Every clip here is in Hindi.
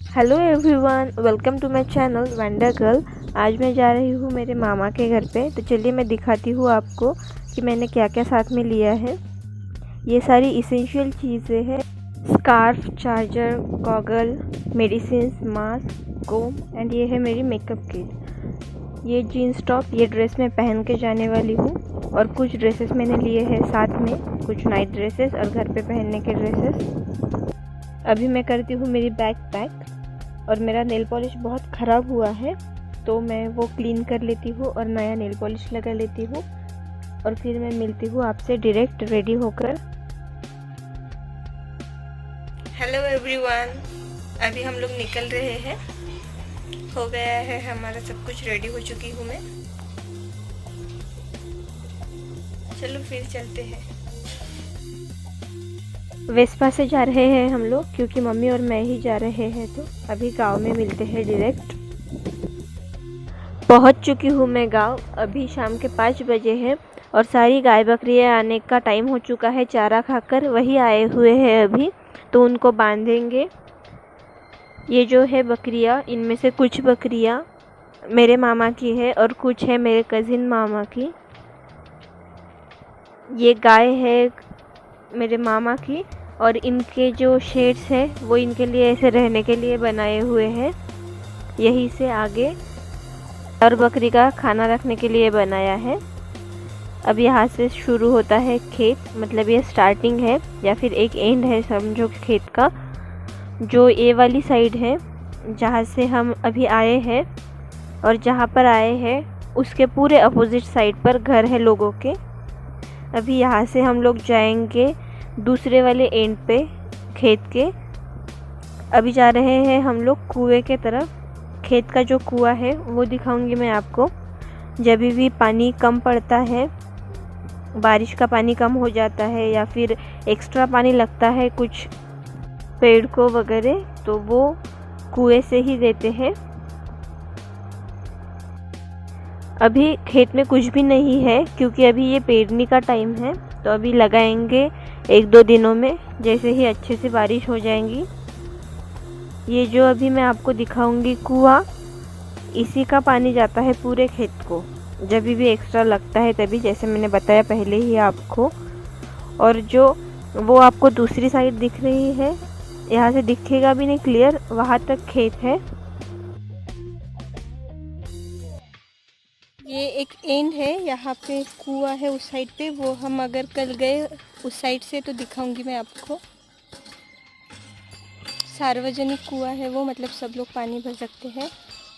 Hello everyone, welcome to my channel wonder girl. आज मैं जा रही हूँ मेरे मामा के घर पे। तो चलिए मैं दिखाती हूँ आपको कि मैंने क्या क्या साथ में लिया है। ये सारी इसेंशियल चीज़ें हैं। Scarf, charger, goggle, medicine, mask, comb and ये है मेरी मेकअप किट। ये जीन्स टॉप, ये ड्रेस मैं पहन के जाने वाली हूँ और कुछ ड्रेसेस मैंने लिए हैं साथ में, कुछ नाइट ड्रेसेस और घर पे पहनने के ड्रेसेस। अभी मैं करती हूँ मेरी बैग पैक और मेरा नेल पॉलिश बहुत ख़राब हुआ है तो मैं वो क्लीन कर लेती हूँ और नया नेल पॉलिश लगा लेती हूँ और फिर मैं मिलती हूँ आपसे डायरेक्ट रेडी होकर। हेलो एवरीवन, अभी हम लोग निकल रहे हैं। हो गया है हमारा सब कुछ, रेडी हो चुकी हूँ मैं। चलो फिर चलते हैं। वेस्पा से जा रहे हैं हम लोग क्योंकि मम्मी और मैं ही जा रहे हैं। तो अभी गांव में मिलते हैं डायरेक्ट। पहुंच चुकी हूँ मैं गांव। अभी शाम के 5 बजे हैं और सारी गाय बकरियाँ आने का टाइम हो चुका है। चारा खाकर वही आए हुए हैं अभी, तो उनको बांधेंगे। ये जो है बकरियाँ, इनमें से कुछ बकरियाँ मेरे मामा की है और कुछ है मेरे कज़िन मामा की। ये गाय है मेरे मामा की और इनके जो शेड्स हैं वो इनके लिए ऐसे रहने के लिए बनाए हुए हैं। यहीं से आगे और बकरी का खाना रखने के लिए बनाया है। अब यहाँ से शुरू होता है खेत, मतलब ये स्टार्टिंग है या फिर एक एंड है समझो खेत का। जो ये वाली साइड है जहाँ से हम अभी आए हैं और जहाँ पर आए हैं उसके पूरे अपोजिट साइड पर घर है लोगों के। अभी यहाँ से हम लोग जाएंगे दूसरे वाले एंड पे खेत के। अभी जा रहे हैं हम लोग कुएं के तरफ। खेत का जो कुआं है वो दिखाऊंगी मैं आपको। जब भी पानी कम पड़ता है, बारिश का पानी कम हो जाता है या फिर एक्स्ट्रा पानी लगता है कुछ पेड़ को वगैरह, तो वो कुएं से ही देते हैं। अभी खेत में कुछ भी नहीं है क्योंकि अभी ये पेरनी का टाइम है। तो अभी लगाएंगे 1-2 दिनों में, जैसे ही अच्छे से बारिश हो जाएंगी। ये जो अभी मैं आपको दिखाऊंगी कुआं, इसी का पानी जाता है पूरे खेत को जब भी एक्स्ट्रा लगता है तभी, जैसे मैंने बताया पहले ही आपको। और जो वो आपको दूसरी साइड दिख रही है, यहाँ से दिखेगा भी नहीं क्लियर, वहाँ तक खेत है। ये एक एंड है, यहाँ पे कुआं है उस साइड पे। वो हम अगर कल गए उस साइड से तो दिखाऊंगी मैं आपको। सार्वजनिक कुआं है वो, मतलब सब लोग पानी भर सकते हैं।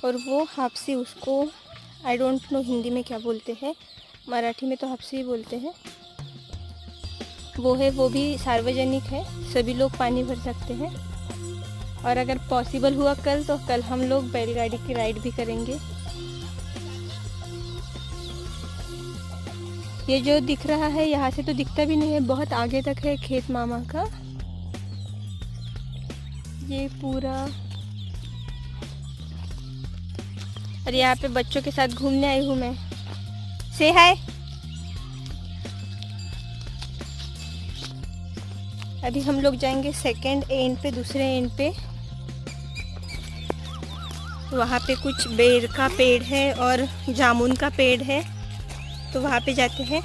और वो हापसी, उसको आई डोंट नो हिंदी में क्या बोलते हैं, मराठी में तो हापसी ही बोलते हैं। वो है, वो भी सार्वजनिक है, सभी लोग पानी भर सकते हैं। और अगर पॉसिबल हुआ कल तो कल हम लोग बैलगाड़ी की राइड भी करेंगे। ये जो दिख रहा है यहाँ से तो दिखता भी नहीं है, बहुत आगे तक है खेत मामा का। ये पूरा, और यहाँ पे बच्चों के साथ घूमने आई हूँ मैं। से हाय। अभी हम लोग जाएंगे सेकंड एंड पे, दूसरे एंड पे। वहाँ पे कुछ बेर का पेड़ है और जामुन का पेड़ है, तो वहाँ पे जाते हैं।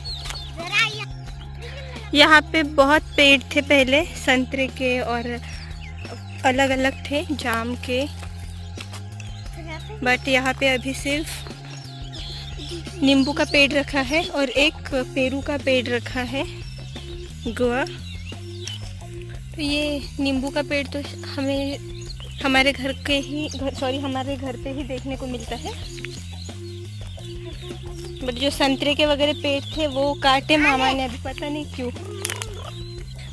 यहाँ पे बहुत पेड़ थे पहले, संतरे के और अलग अलग थे, जाम के। बट यहाँ पे अभी सिर्फ नींबू का पेड़ रखा है और एक पेरू का पेड़ रखा है, गुआ। तो ये नींबू का पेड़ तो हमें हमारे घर पे ही देखने को मिलता है। बट जो संतरे के वगैरह पेड़ थे वो काटे मामा ने, अभी पता नहीं क्यों।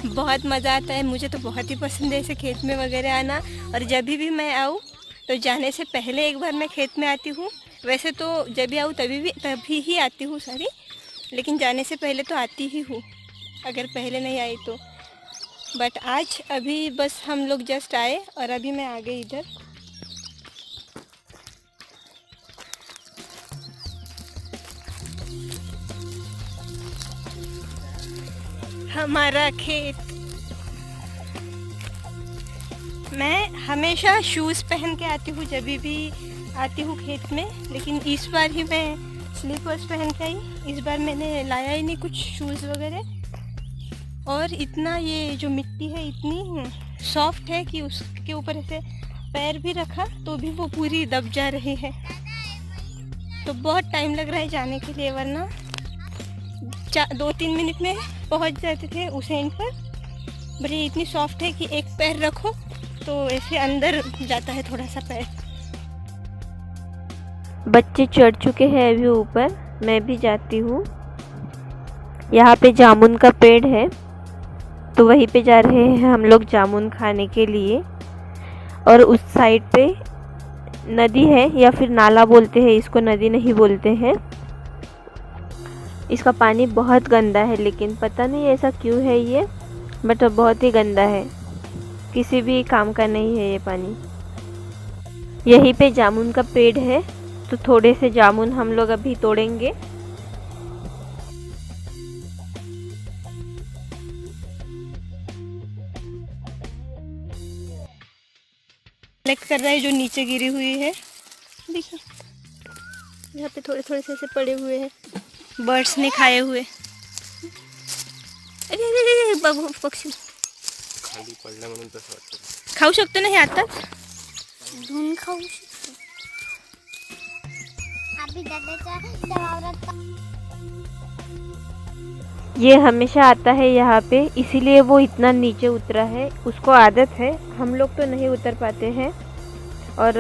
बहुत मज़ा आता है, मुझे तो बहुत ही पसंद है ऐसे खेत में वगैरह आना। और जब भी मैं आऊँ तो जाने से पहले एक बार मैं खेत में आती हूँ। वैसे तो जब भी आऊँ तभी ही आती हूँ सारी, लेकिन जाने से पहले तो आती ही हूँ अगर पहले नहीं आई तो। बट आज अभी बस हम लोग जस्ट आए और अभी मैं आ गई इधर। हमारा खेत, मैं हमेशा शूज़ पहन के आती हूँ जब भी आती हूँ खेत में, लेकिन इस बार ही मैं स्लीपर्स पहन के आई। इस बार मैंने लाया ही नहीं कुछ शूज़ वगैरह। और इतना ये जो मिट्टी है इतनी सॉफ्ट है कि उसके ऊपर ऐसे पैर भी रखा तो भी वो पूरी दब जा रही है। तो बहुत टाइम लग रहा है जाने के लिए, वरना 2-3 मिनट में पहुंच जाते थे उस एंड पर। बट ये इतनी सॉफ्ट है कि एक पैर रखो तो ऐसे अंदर जाता है थोड़ा सा पैर। बच्चे चढ़ चुके हैं अभी ऊपर, मैं भी जाती हूँ। यहाँ पे जामुन का पेड़ है तो वहीं पे जा रहे हैं हम लोग जामुन खाने के लिए। और उस साइड पे नदी है, या फिर नाला बोलते हैं इसको, नदी नहीं बोलते हैं। इसका पानी बहुत गंदा है, लेकिन पता नहीं ऐसा क्यों है ये, बट बहुत ही गंदा है, किसी भी काम का नहीं है ये पानी। यहीं पे जामुन का पेड़ है तो थोड़े से जामुन हम लोग अभी तोड़ेंगे। कलेक्ट कर रहा है जो नीचे गिरी हुई है। देखिए यहाँ पे थोड़े थोड़े से ऐसे पड़े हुए हैं, बर्ड्स ने खाए हुए। अरे अरे अरे बघू पक्षी खाली पडलं म्हणून तसं वाटतं। खाऊ शकतो ना हे आताच? धुवून खाऊ शकतो. आम्ही दादाच्या वावरात ये हमेशा आता है यहाँ पे, इसीलिए वो इतना नीचे उतरा है। उसको आदत है, हम लोग तो नहीं उतर पाते हैं। और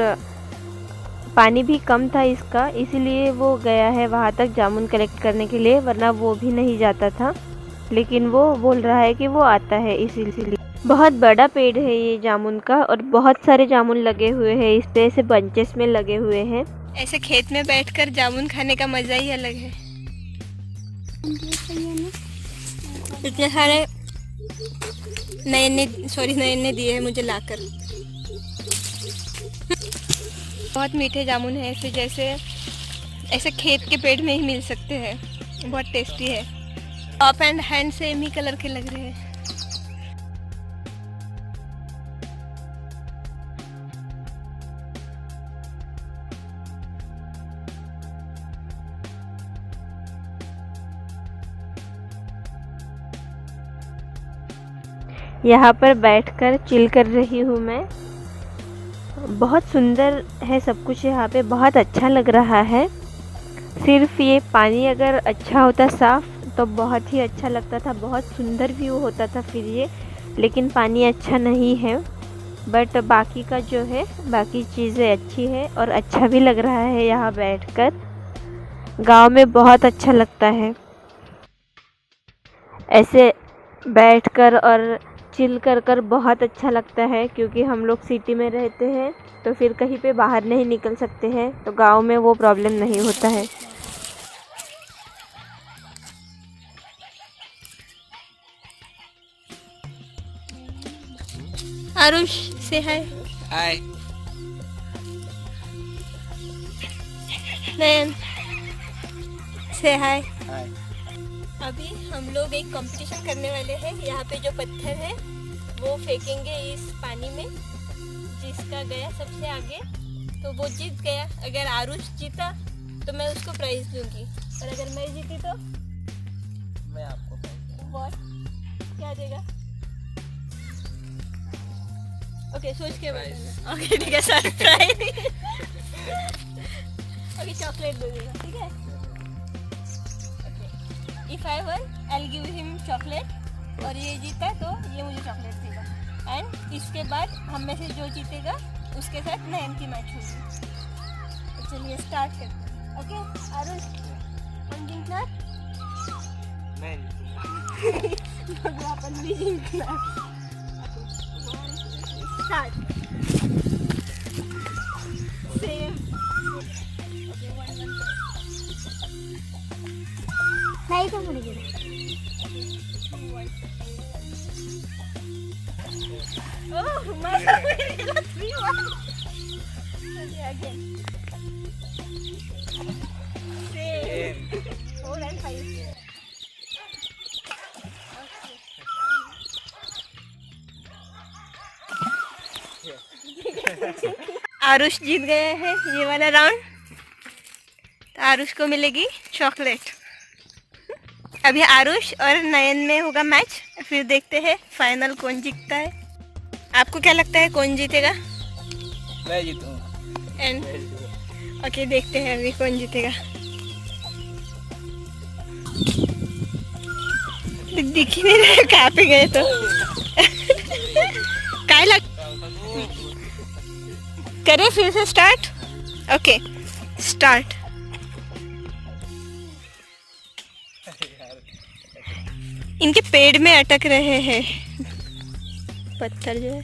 पानी भी कम था इसका, इसीलिए वो गया है वहाँ तक जामुन कलेक्ट करने के लिए, वरना वो भी नहीं जाता था। लेकिन वो बोल रहा है कि वो आता है इसीलिए। बहुत बड़ा पेड़ है ये जामुन का, और बहुत सारे जामुन लगे हुए हैं इस पे, ऐसे बंचेस में लगे हुए हैं। ऐसे खेत में बैठकर जामुन खाने का मजा ही अलग है। इतने सारे नए ने दिए हैं मुझे लाकर। बहुत मीठे जामुन है, ऐसे जैसे ऐसे खेत के पेड़ में ही मिल सकते हैं। बहुत टेस्टी है। Top and hand same he colour के लग रहे हैं। यहाँ पर बैठकर चिल कर रही हूँ मैं। बहुत सुंदर है सब कुछ यहाँ पे, बहुत अच्छा लग रहा है। सिर्फ ये पानी अगर अच्छा होता साफ़ तो बहुत ही अच्छा लगता था, बहुत सुंदर व्यू होता था फिर ये। लेकिन पानी अच्छा नहीं है, बट बाकी का जो है, बाकी चीज़ें अच्छी है और अच्छा भी लग रहा है यहाँ बैठकर। गांव में बहुत अच्छा लगता है ऐसे बैठकर और चिल कर कर, बहुत अच्छा लगता है। क्योंकि हम लोग सिटी में रहते हैं तो फिर कहीं पे बाहर नहीं निकल सकते हैं, तो गांव में वो प्रॉब्लम नहीं होता है। आरुष से हाय। हाय। नयन से हाय। हाय। अभी हम लोग एक कंपटीशन करने वाले हैं। यहाँ पे जो पत्थर है वो फेंकेंगे इस पानी में। जिसका गया सबसे आगे तो वो जीत गया। अगर आरुष जीता तो मैं उसको प्राइज दूंगी, और अगर मैं जीती तो मैं आपको प्राइज बहुत क्या देगा? ओके, सोच के बताना। ओके ठीक है, सरप्राइज। ओके, चॉकलेट दे देना, ठीक है? If I won, I'll give him chocolate. और ये जीता तो ये मुझे चॉकलेट देगा। एंड इसके बाद हम में से जो जीतेगा उसके साथ नयन की मैच होगी। तो चलिए स्टार्ट करते हैं। ओके आरुष, हम जीतना? नहीं। मग आपण भी जिंकणार। स्टार्ट। सेम। नाही तर पुढे गेलो. Oh, माझा पहिला 3-1. Okay, again. Same. 4 and 5. Aarush जीत गए हैं ये वाला राउंड, तो आरुष को मिलेगी चॉकलेट। अभी आरुष और नयन में होगा मैच, फिर देखते हैं फाइनल कौन जीतता है। आपको क्या लगता है कौन जीतेगा? मैं जीतूंगा। एंड ओके, देखते हैं अभी कौन जीतेगा। दिख ही नहीं रहा कहाँ पे गए तो क्या लग करे फिर से स्टार्ट। Okay start. इनके पेड़ में अटक रहे हैं पत्थर जो है।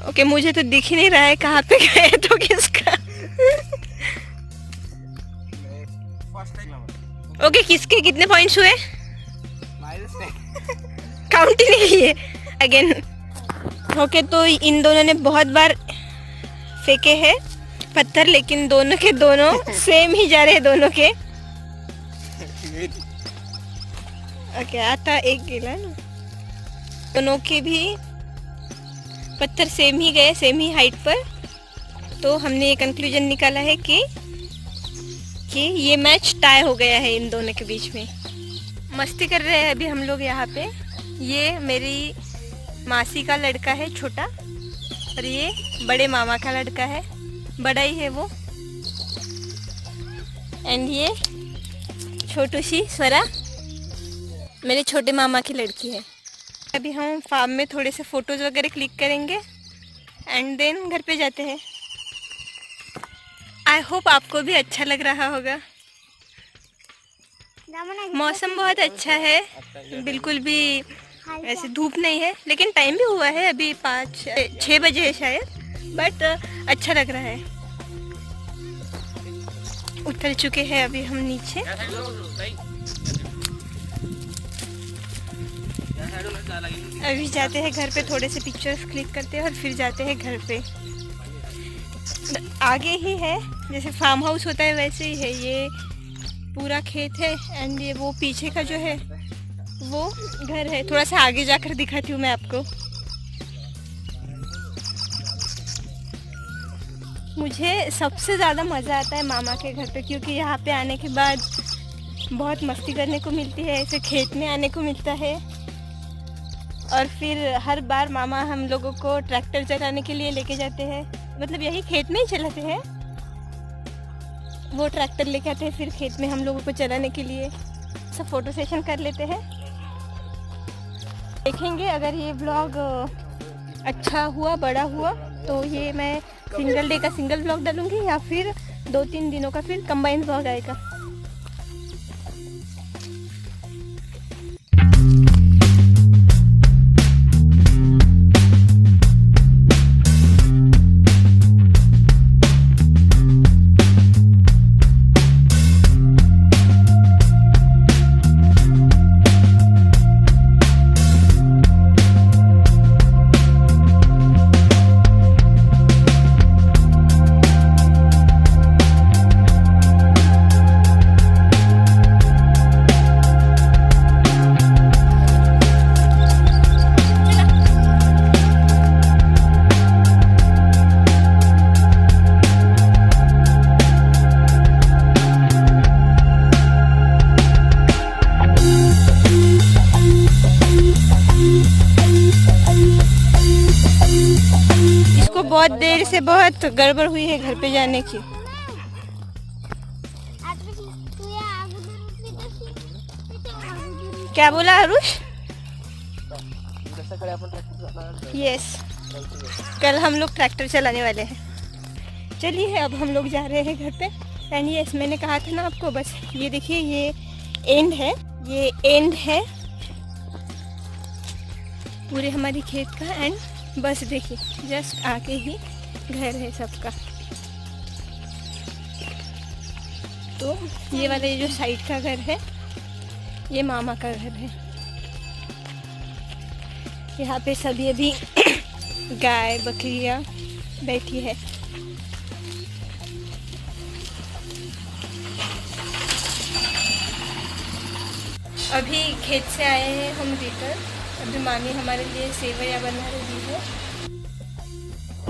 ओके मुझे तो दिख ही नहीं रहा है कहाँ पे गए तो किसका। ओके किसके कितने पॉइंट्स हुए? काउंट ही नहीं किए अगेन। ओके तो इन दोनों ने बहुत बार फेंके हैं पत्थर, लेकिन दोनों के दोनों सेम ही जा रहे हैं दोनों के। ओके आता एक गिला ना, दोनों के भी पत्थर सेम ही गए, सेम ही हाइट पर। तो हमने ये कंक्लूजन निकाला है कि ये मैच टाई हो गया है इन दोनों के बीच में। मस्ती कर रहे हैं अभी हम लोग यहाँ पे। ये मेरी मासी का लड़का है छोटा, और ये बड़े मामा का लड़का है, बड़ा ही है वो। एंड ये छोटू सी स्वरा मेरे छोटे मामा की लड़की है। अभी हम फार्म में थोड़े से फोटोज वगैरह क्लिक करेंगे एंड देन घर पे जाते हैं। आई होप आपको भी अच्छा लग रहा होगा। मौसम बहुत अच्छा है, बिल्कुल भी ऐसे धूप नहीं है, लेकिन टाइम भी हुआ है अभी 5-6 बजे है शायद, बट अच्छा लग रहा है। उतर चुके हैं अभी हम नीचे। अभी जाते हैं घर पे, थोड़े से पिक्चर्स क्लिक करते हैं और फिर जाते हैं घर पे। आगे ही है, जैसे फार्म हाउस होता है वैसे ही है। ये पूरा खेत है एंड ये वो पीछे का जो है वो घर है। थोड़ा सा आगे जाकर दिखाती हूँ मैं आपको। मुझे सबसे ज़्यादा मज़ा आता है मामा के घर पे, क्योंकि यहाँ पे आने के बाद बहुत मस्ती करने को मिलती है, ऐसे खेत में आने को मिलता है। और फिर हर बार मामा हम लोगों को ट्रैक्टर चलाने के लिए लेके जाते हैं, मतलब यही खेत में ही चलाते हैं। वो ट्रैक्टर लेके आते हैं फिर खेत में हम लोगों को चलाने के लिए। सब फोटो सेशन कर लेते हैं। देखेंगे अगर ये व्लॉग अच्छा हुआ, बड़ा हुआ, तो ये मैं सिंगल डे का सिंगल व्लॉग डालूंगी, या फिर 2-3 दिनों का फिर कंबाइंड व्लॉग आएगा। बहुत देर से बहुत गड़बड़ हुई है घर पे जाने की। क्या बोला आरुष? यस, कल हम लोग ट्रैक्टर चलाने वाले हैं। चलिए अब हम लोग जा रहे हैं घर पे। एंड यस, मैंने कहा था ना आपको, बस ये देखिए ये एंड है, ये एंड है पूरे हमारी खेत का। एंड बस देखिए जस्ट आके ही घर है सबका। तो ये वाला जो साइड का घर है ये मामा का घर है। यहाँ पे सभी अभी गाय बकरियाँ बैठी है। अभी खेत से आए हैं हम रिटर्न। अभी मामी हमारे लिए सेवैया बना रही है।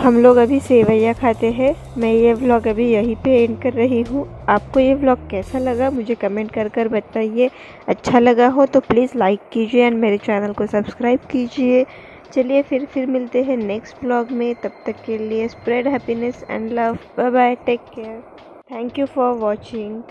हम लोग अभी सेवैया खाते हैं। मैं ये व्लॉग अभी यहीं पे एंड कर रही हूँ। आपको ये व्लॉग कैसा लगा मुझे कमेंट कर बताइए। अच्छा लगा हो तो प्लीज़ लाइक कीजिए एंड मेरे चैनल को सब्सक्राइब कीजिए। चलिए फिर मिलते हैं नेक्स्ट व्लॉग में। तब तक के लिए spread happiness and love. Bye bye, take care. Thank you for watching.